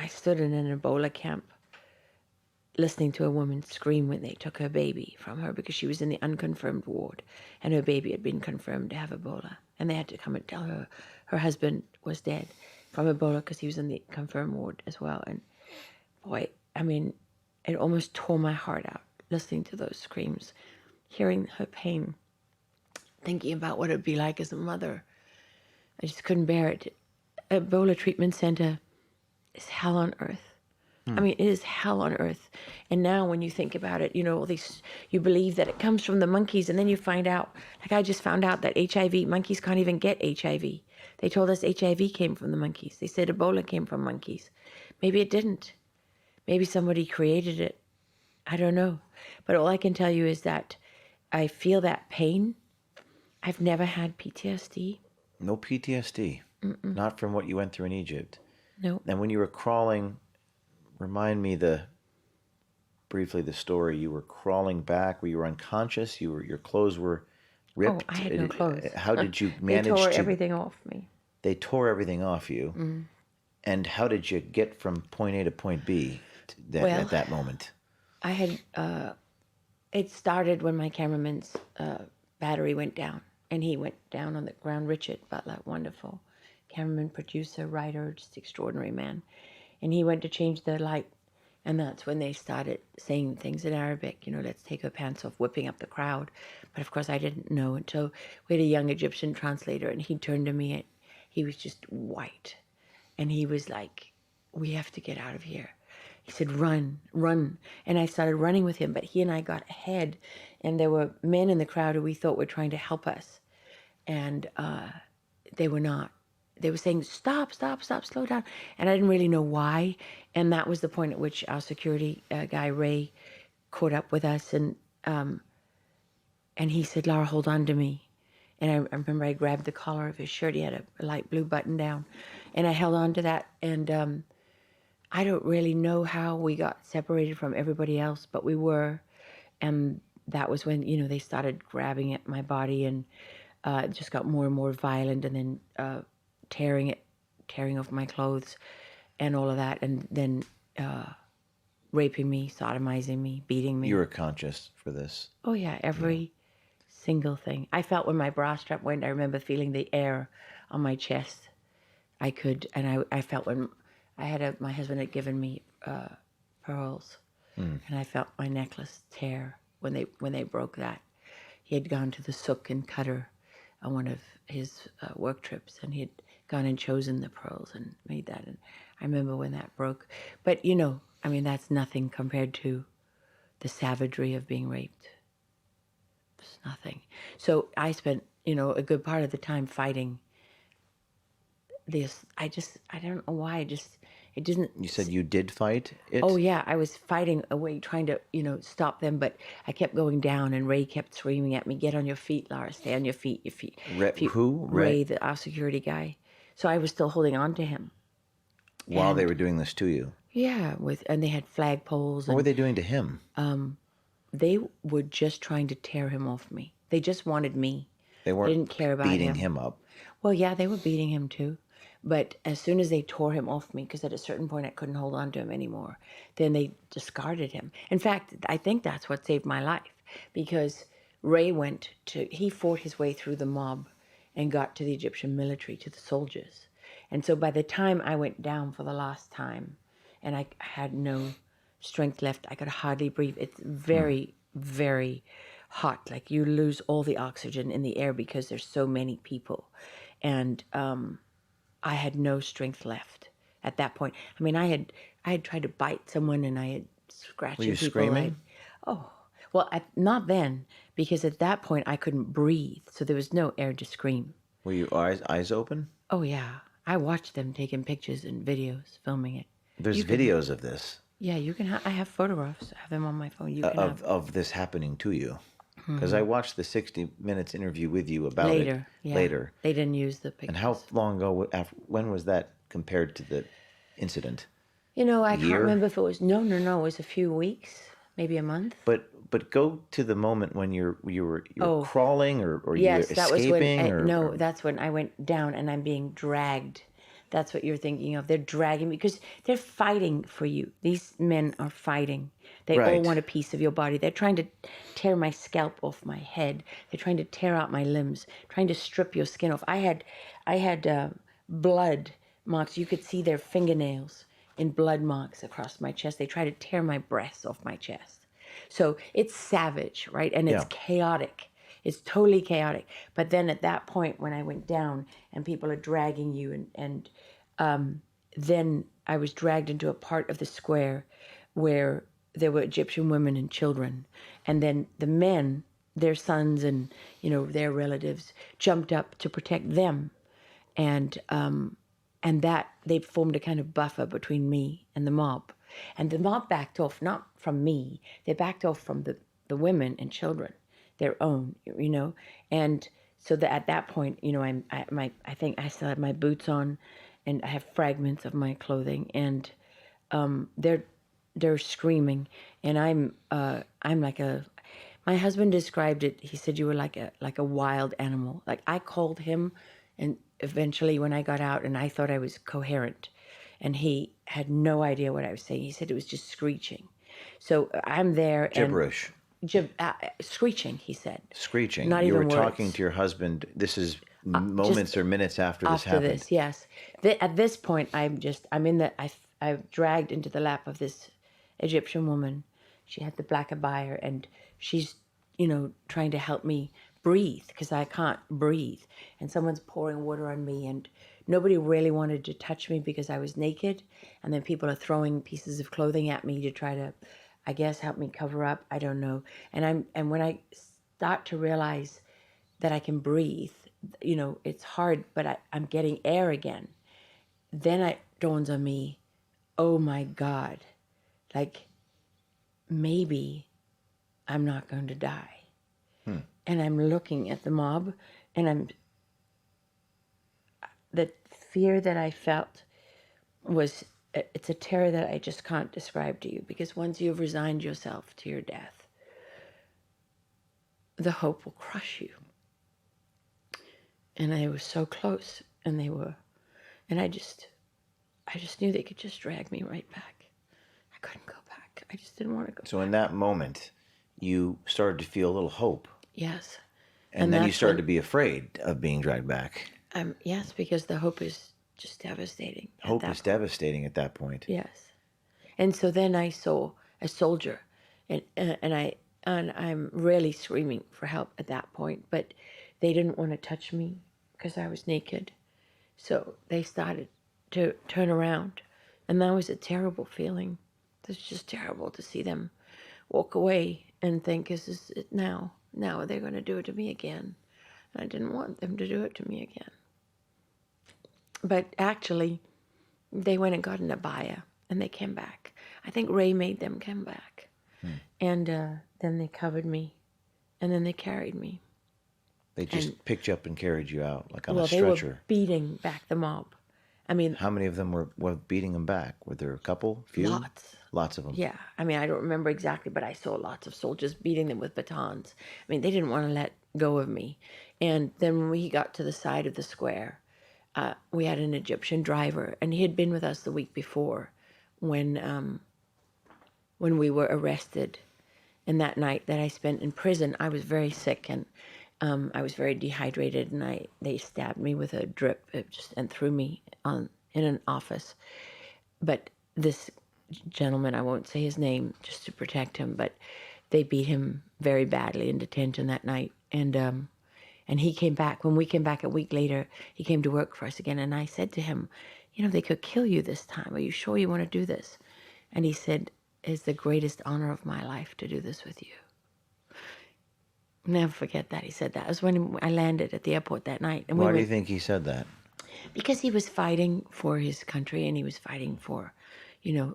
I stood in an Ebola camp listening to a woman scream when they took her baby from her because she was in the unconfirmed ward and her baby had been confirmed to have Ebola. And they had to come and tell her her husband was dead from Ebola because he was in the confirmed ward as well. And boy, I mean, it almost tore my heart out listening to those screams, hearing her pain, thinking about what it would be like as a mother. I just couldn't bear it. Ebola treatment center is hell on earth. I mean, it is hell on earth. And now when you think about it, you know, all these, you believe that it comes from the monkeys, and then you find out, like I just found out that HIV, monkeys can't even get HIV. They told us HIV came from the monkeys. They said Ebola came from monkeys. Maybe it didn't. Maybe somebody created it. I don't know. But all I can tell you is that I feel that pain. I've never had PTSD. No PTSD. Mm-mm. Not from what you went through in Egypt. No. And when you were crawling, remind me briefly the story. You were crawling back. Were you unconscious? Your clothes were ripped. Oh, I had no clothes. How did you manage They tore everything off me. They tore everything off you. Mm. And how did you get from point A to point B at that moment? I had, it started when my cameraman's battery went down. And he went down on the ground. Richard Butler, wonderful cameraman, producer, writer, just extraordinary man. And he went to change the light. And that's when they started saying things in Arabic, you know, let's take her pants off, whipping up the crowd. But of course I didn't know until we had a young Egyptian translator, and he turned to me and he was just white. And he was like, we have to get out of here. He said, run, run. And I started running with him, but he and I got ahead, and there were men in the crowd who we thought were trying to help us. And they were not. They were saying, stop, stop, stop, slow down. And I didn't really know why. And that was the point at which our security guy, Ray, caught up with us. And he said, Lara, hold on to me. And I remember I grabbed the collar of his shirt. He had a light blue button down. And I held on to that. And I don't really know how we got separated from everybody else, but we were. And that was when, you know, they started grabbing at my body, and it just got more and more violent, and then tearing off my clothes and all of that, and then raping me, sodomizing me, beating me. You were conscious for this? Oh yeah, every single thing. I felt when my bra strap went, I remember feeling the air on my chest. I felt when my husband had given me pearls, and I felt my necklace tear when they broke that. He had gone to the souk in Qatar on one of his work trips, and he had gone and chosen the pearls and made that. And I remember when that broke. But, you know, I mean, that's nothing compared to the savagery of being raped. It's nothing. So I spent, you know, a good part of the time fighting this. I don't know why, it didn't. You said you did fight it? Oh, yeah. I was fighting away, trying to, you know, stop them. But I kept going down, and Ray kept screaming at me, get on your feet, Lara, stay on your feet. Who? Ray, our security guy. So I was still holding on to him. While they were doing this to you? Yeah. And they had flagpoles. What were they doing to him? They were just trying to tear him off me. They just wanted me. They weren't didn't care about beating him up. Well, yeah, they were beating him too. But as soon as they tore him off me, because at a certain point I couldn't hold on to him anymore, then they discarded him. In fact, I think that's what saved my life, because Ray he fought his way through the mob and got to the Egyptian military, to the soldiers. And so by the time I went down for the last time, and I had no strength left, I could hardly breathe. It's very, very hot. Like you lose all the oxygen in the air because there's so many people. And I had no strength left at that point. I mean, I had tried to bite someone, and I had scratched people. Were you screaming? Not then, because at that point I couldn't breathe, so there was no air to scream. Were you eyes open? Oh yeah, I watched them taking pictures and videos, filming it. There's videos of this. Yeah, you can. I have photographs. I have them on my phone. You can of this happening to you. Because I watched the 60 Minutes interview with you about it later. They didn't use the pictures. And how long ago, when was that compared to the incident? You know, I can't remember if it was, no, it was a few weeks, maybe a month. But go to the moment when you were crawling or yes, you were that escaping? Was when, that's when I went down and I'm being dragged That's what you're thinking of. They're dragging me because they're fighting for you. These men are fighting. They all Right. want a piece of your body. They're trying to tear my scalp off my head. They're trying to tear out my limbs, trying to strip your skin off. I had blood marks. You could see their fingernails in blood marks across my chest. They try to tear my breasts off my chest. So it's savage, right? And it's Yeah. chaotic. It's totally chaotic. But then at that point, when I went down and people are dragging you, and then I was dragged into a part of the square where there were Egyptian women and children. And then the men, their sons and, their relatives, jumped up to protect them. And that they formed a kind of buffer between me and the mob. And the mob backed off, not from me. They backed off from the women and children, their own, And so that at that point, I think I still had my boots on, and I have fragments of my clothing, and they're screaming, and I'm like a. My husband described it. He said you were like a wild animal. Like I called him, and eventually when I got out, and I thought I was coherent, and he had no idea what I was saying. He said it was just screeching. So I'm there Gibberish. and screeching. He said Screeching. Not You even were talking words. to your husband. This is moments or minutes after this After happened. this, yes. At this point, I've dragged into the lap of this Egyptian woman. She had the black abaya, and she's, trying to help me breathe because I can't breathe. And someone's pouring water on me, and nobody really wanted to touch me because I was naked. And then people are throwing pieces of clothing at me to try to, I guess, help me cover up. I don't know. And when I start to realize that I can breathe, it's hard, but I'm getting air again. Then it dawns on me, oh my God, like maybe I'm not going to die. And I'm looking at the mob, and the fear that I felt it's a terror that I just can't describe to you, because once you've resigned yourself to your death, the hope will crush you. And I was so close, and I just knew they could just drag me right back. I couldn't go back. I just didn't want to go So back. in that moment, you started to feel a little hope. Yes. And then you that's started to when be afraid of being dragged back. Yes, because the hope is just devastating. Hope is devastating at that point. Yes. And so then I saw a soldier, and I'm really screaming for help at that point, but they didn't want to touch me because I was naked. So they started to turn around, and that was a terrible feeling. It was just terrible to see them walk away and think, "This is it now. Now they're going to do it to me again." And I didn't want them to do it to me again. But actually, they went and got an abaya, and they came back. I think Ray made them come back. And then they covered me, and then they carried me. They just picked you up and carried you out, like on Well, a they were stretcher. beating back the mob. I mean, How many of them were beating them back? Were there a couple? Few? lots. Lots of them. Yeah. I mean, I don't remember exactly, but I saw lots of soldiers beating them with batons. I mean, they didn't want to let go of me. And then when we got to the side of the square, we had an Egyptian driver, and he had been with us the week before when we were arrested. And that night that I spent in prison, I was very sick, and I was very dehydrated, and they stabbed me with a drip and threw me in an office. But this gentleman, I won't say his name just to protect him, but they beat him very badly in detention that night. And he came back. When we came back a week later, he came to work for us again. And I said to him, they could kill you this time. Are you sure you want to do this? And he said, it's the greatest honor of my life to do this with you. Never forget that he said that. It was when I landed at the airport that night. And Why do you think he said that? Because he was fighting for his country, and he was fighting for,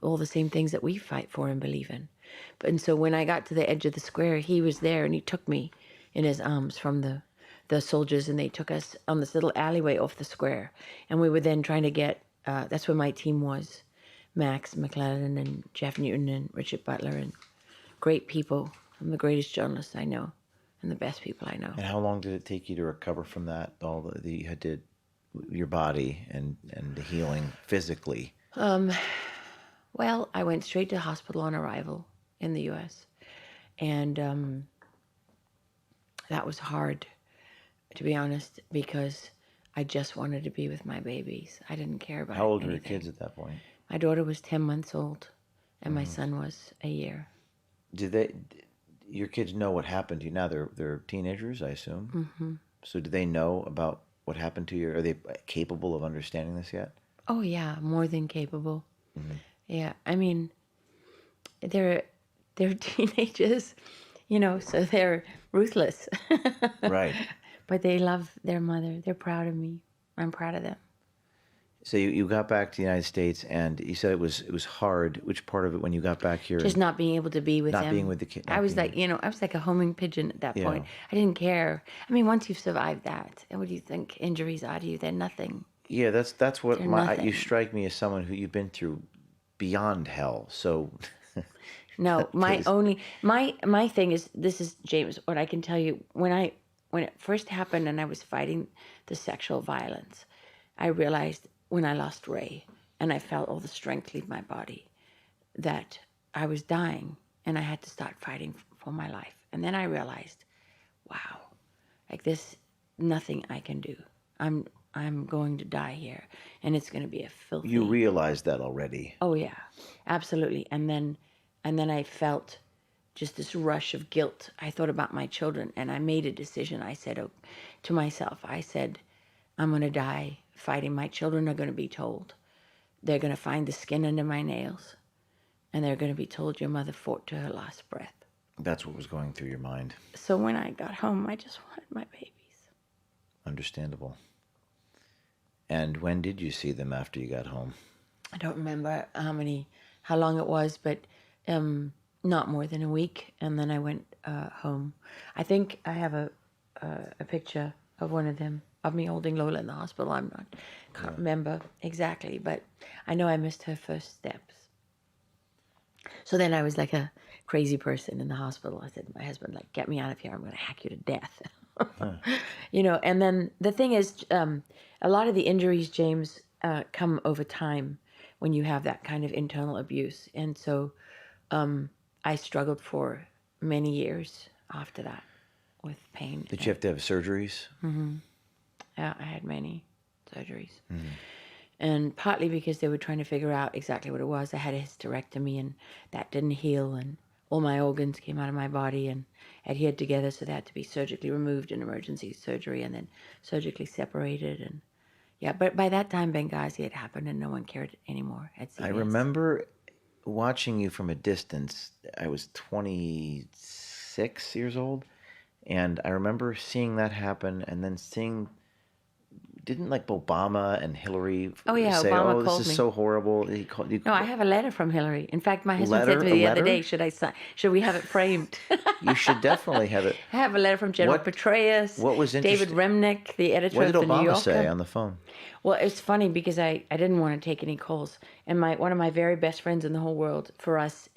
all the same things that we fight for and believe in. And so when I got to the edge of the square, he was there, and he took me in his arms from the soldiers, and they took us on this little alleyway off the square. And we were then trying to get, that's where my team was, Max McClellan and Jeff Newton and Richard Butler, and great people. I'm the greatest journalists I know, and the best people I know. And how long did it take you to recover from that? All that you had to your body and the healing physically? Well, I went straight to hospital on arrival in the U.S. And that was hard, to be honest, because I just wanted to be with my babies. I didn't care about How old were anything. your kids at that point? My daughter was 10 months old, and my son was a year. Your kids know what happened to you now? They're teenagers, I assume. Mm-hmm. So do they know about what happened to you? Are they capable of understanding this yet? Oh, yeah, more than capable. Yeah, I mean, they're teenagers, so they're ruthless. Right. But they love their mother. They're proud of me. I'm proud of them. So you got back to the United States, and you said it was hard. Which part of it when you got back here? Just not being able to be with not them. being with the kid. I was like, I was like a homing pigeon at that Yeah. point. I didn't care. I mean, once you've survived that, and what do you think injuries are to you? They're nothing. Yeah, that's what They're you nothing. strike me as someone who you've been through beyond hell. So No, Please. my thing is, this is, James, what I can tell you, when it first happened and I was fighting the sexual violence, I realized when I lost Ray and I felt all the strength leave my body that I was dying and I had to start fighting for my life. And then I realized, wow, like this, nothing I can do. I'm going to die here, and it's going to be a filthy. you realized that already. Oh yeah, absolutely. And then I felt just this rush of guilt. I thought about my children, and I made a decision. I said to myself, I said, I'm going to die fighting. My children are going to be told. They're going to find the skin under my nails, and they're going to be told your mother fought to her last breath. That's what was going through your mind. So when I got home, I just wanted my babies. Understandable. And when did you see them after you got home? I don't remember how long it was, but not more than a week. And then I went home. I think I have a picture of one of them, of me holding Lola in the hospital. Can't remember exactly, but I know I missed her first steps. So then I was like a crazy person in the hospital. I said to my husband, like, get me out of here. I'm going to hack you to death. And then the thing is, a lot of the injuries, James, come over time when you have that kind of internal abuse. And so I struggled for many years after that with pain. Did you have to have surgeries? Yeah, I had many surgeries. And partly because they were trying to figure out exactly what it was. I had a hysterectomy, and that didn't heal, and all my organs came out of my body and adhered together, so they had to be surgically removed in emergency surgery and then surgically separated. And yeah, but by that time, Benghazi had happened, and no one cared anymore at CBS. I remember watching you from a distance. I was 26 years old, and I remember seeing that happen, and then seeing, didn't like Obama and Hillary Oh, yeah, say, Obama "Oh, this called is me." so horrible"? He called you. No, I have a letter from Hillary. In fact, my husband Letter? said to me A the other letter? day, should we have it framed? You should definitely have it. I have a letter from General What- Petraeus, what was David interesting- Remnick, the editor What did of the New Obama Yorker. say on the phone? Well, it's funny because I didn't want to take any calls. And one of my very best friends in the whole world for us,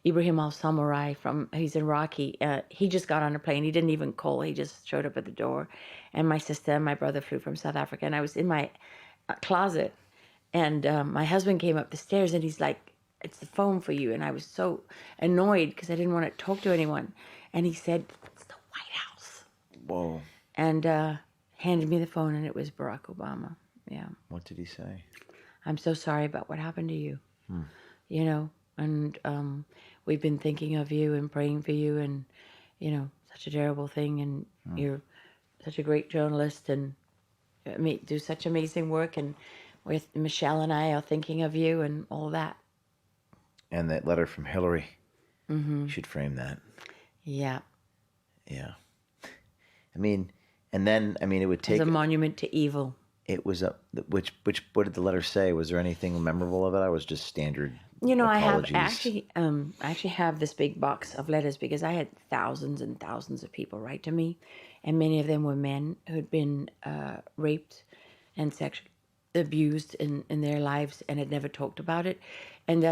Ibrahim al-Samurai, he's Iraqi. He just got on a plane. He didn't even call. He just showed up at the door. And my sister and my brother flew from South Africa. And I was in my closet. And my husband came up the stairs and he's like, "It's the phone for you." And I was so annoyed because I didn't want to talk to anyone. And he said, "It's the White House." Whoa. And handed me the phone, and it was Barack Obama. Yeah. What did he say? "I'm so sorry about what happened to you. And we've been thinking of you and praying for you, and, such a terrible thing. And you're such a great journalist and do such amazing work. And with Michelle and I are thinking of you and all that." And that letter from Hillary. You should frame that. Yeah. Yeah. And then it would take. As a monument to evil. It was what did the letter say? Was there anything memorable of it? I was just standard. I apologies. actually have this big box of letters because I had thousands and thousands of people write to me, and many of them were men who had been raped and sexually abused in their lives and had never talked about it, and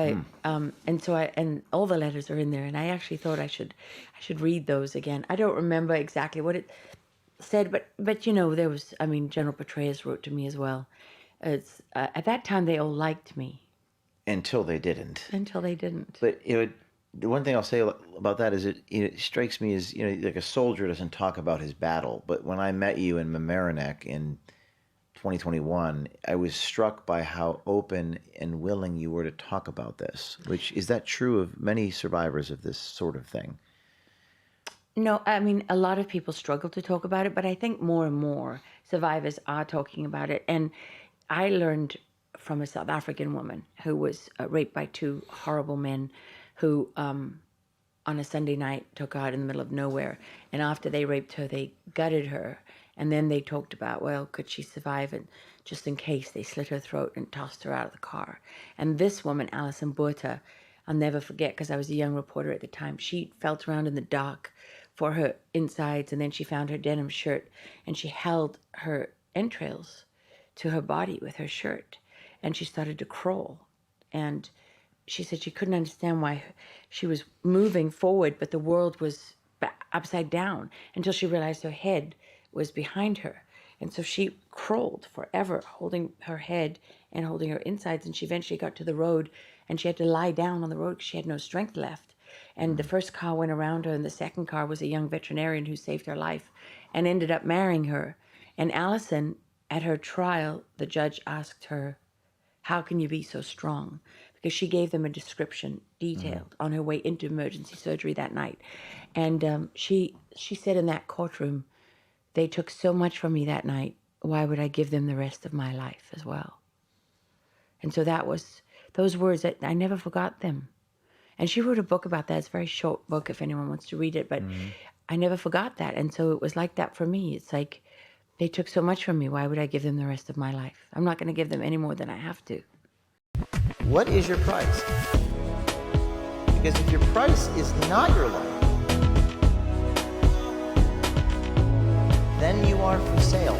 and all the letters are in there, and I actually thought I should read those again. I don't remember exactly what it said, but you know, there was, I mean, General Petraeus wrote to me as well. It's at that time they all liked me Until they didn't. until they didn't. But the one thing I'll say about that is it strikes me as, like a soldier doesn't talk about his battle. But when I met you in Mamaroneck in 2021, I was struck by how open and willing you were to talk about this. Which is that true of many survivors of this sort of thing? No, I mean, a lot of people struggle to talk about it, but I think more and more survivors are talking about it. And I learned from a South African woman who was raped by two horrible men who, on a Sunday night, took her out in the middle of nowhere. And after they raped her, they gutted her. And then they talked about, well, could she survive? And just in case, they slit her throat and tossed her out of the car. And this woman, Alison Botha, I'll never forget because I was a young reporter at the time. She felt around in the dark for her insides, and then she found her denim shirt, and she held her entrails to her body with her shirt, and she started to crawl. And she said she couldn't understand why she was moving forward, but the world was upside down, until she realized her head was behind her. And so she crawled forever, holding her head and holding her insides, and she eventually got to the road, and she had to lie down on the road because she had no strength left. And the first car went around her, and the second car was a young veterinarian who saved her life and ended up marrying her. And Alison, at her trial, the judge asked her, how can you be so strong? Because she gave them a description, detailed, on her way into emergency surgery that night. And she said in that courtroom, they took so much from me that night, why would I give them the rest of my life as well? And so that was, those words, I never forgot them. And she wrote a book about that. It's a very short book if anyone wants to read it, but I never forgot that. And so it was like that for me. It's like, they took so much from me. Why would I give them the rest of my life? I'm not going to give them any more than I have to. What is your price? Because if your price is not your life, then you are for sale.